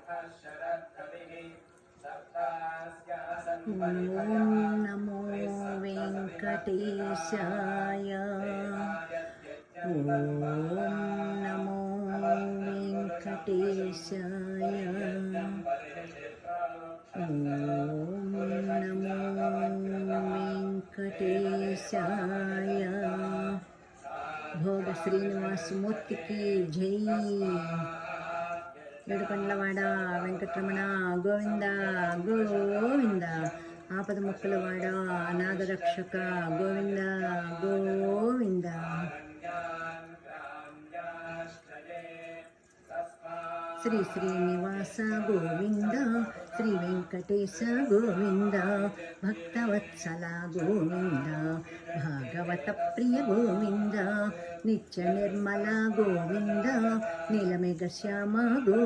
नमो वेंकटेशाय। नमो वेंकटेशाय। नमो वेंकटेशाय। भोग श्रीनिवास मूर्ति की जय। ఏడుకొండలవాడ వెంకటరమణ గోవింద గోవింద. ఆపద ముక్కులవాడ అనాథరక్షక గోవింద గోవింద. శ్రీ శ్రీనివాస గోవింద, శ్రీ వెంకటేశ గోవింద, భక్తవత్సల గోవింద, భాగవత ప్రియ గోవింద, నిత్య నిర్మల గోవింద, నీలమేఘ శ్యామ గో